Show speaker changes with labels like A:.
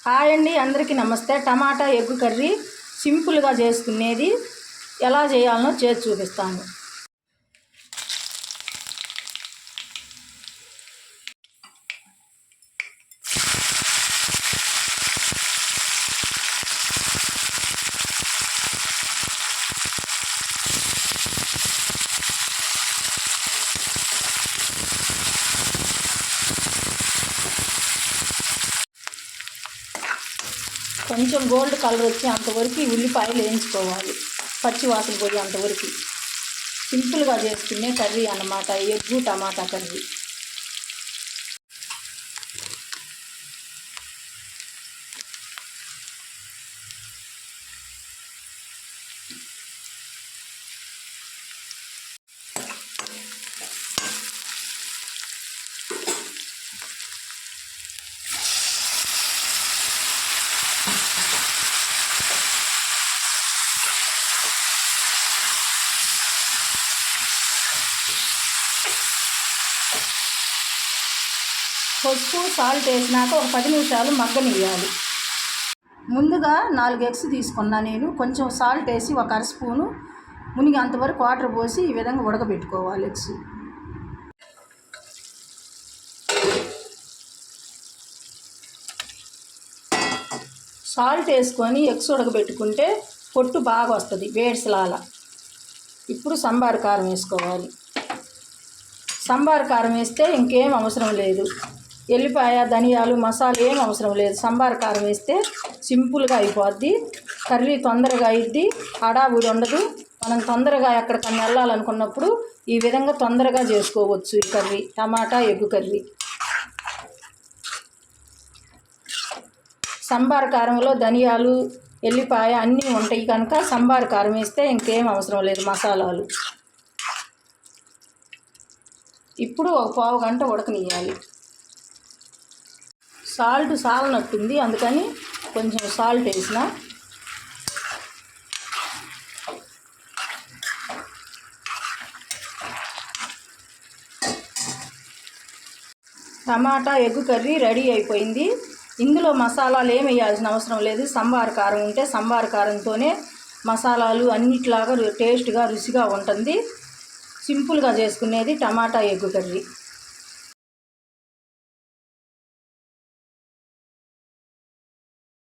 A: Hi అండి, అందరికీ నమస్తే. టమాటా ఎగ్ కర్రీ సింపుల్గా చేసుకునేది ఎలా చేయాలనో చేసి చూపిస్తాను. కొంచెం గోల్డ్ కలర్ వచ్చి అంతవరకు ఉల్లిపాయలు వేయించుకోవాలి, పచ్చి వాసన పోయి అంతవరకు. సింపుల్గా చేసుకునే కర్రీ అన్నమాట ఎగ్గు టమాటా కర్రీ. పసుపు సాల్ట్ వేసినాక ఒక 10 నిమిషాలు మగ్గనివ్వాలి. ముందుగా 4 ఎగ్స్ తీసుకున్నా నేను. కొంచెం సాల్ట్ వేసి ఒక అర స్పూను మునిగి అంతవరకు వాటర్ పోసి ఈ విధంగా ఉడకబెట్టుకోవాలి ఎగ్స్. సాల్ట్ వేసుకొని ఎగ్స్ ఉడకబెట్టుకుంటే పొట్టు బాగా వస్తుంది వేడ్స్లాల. ఇప్పుడు సంబార్ కారం వేసుకోవాలి. సంబార్ కారం వేస్తే ఇంకేం అవసరం లేదు. ఎల్లిపాయ ధనియాలు మసాలా ఏం అవసరం లేదు. సంబార్ కారం వేస్తే సింపుల్గా అయిపోద్ది. కర్రీ తొందరగా అయిద్ది, హడావుడి ఉండదు. మనం తొందరగా ఎక్కడికన్నా వెళ్ళాలనుకున్నప్పుడు ఈ విధంగా తొందరగా చేసుకోవచ్చు ఈ కర్రీ, టమాటా ఎగ్గు కర్రీ. సంబార్ కారంలో ధనియాలు ఎల్లిపాయ అన్నీ ఉంటాయి కనుక సంబార్ కారం వేస్తే ఇంకేం అవసరం లేదు మసాలాలు. ఇప్పుడు ఒక పావు గంట ఉడకనియాలి. సాల్ట్ సాలనట్టుంది, అందుకని కొంచెం సాల్ట్ వేసిన. టమాటా ఎగ్ కర్రీ రెడీ అయిపోయింది. ఇందులో మసాలాలు ఏమి వేయాల్సిన అవసరం లేదు. సంబార్ కారం ఉంటే సంబార్ కారంతోనే మసాలాలు అన్నిట్లాగా టేస్ట్గా రుచిగా ఉంటుంది. సింపుల్గా చేసుకునేది టమాటా ఎగ్ కర్రీ.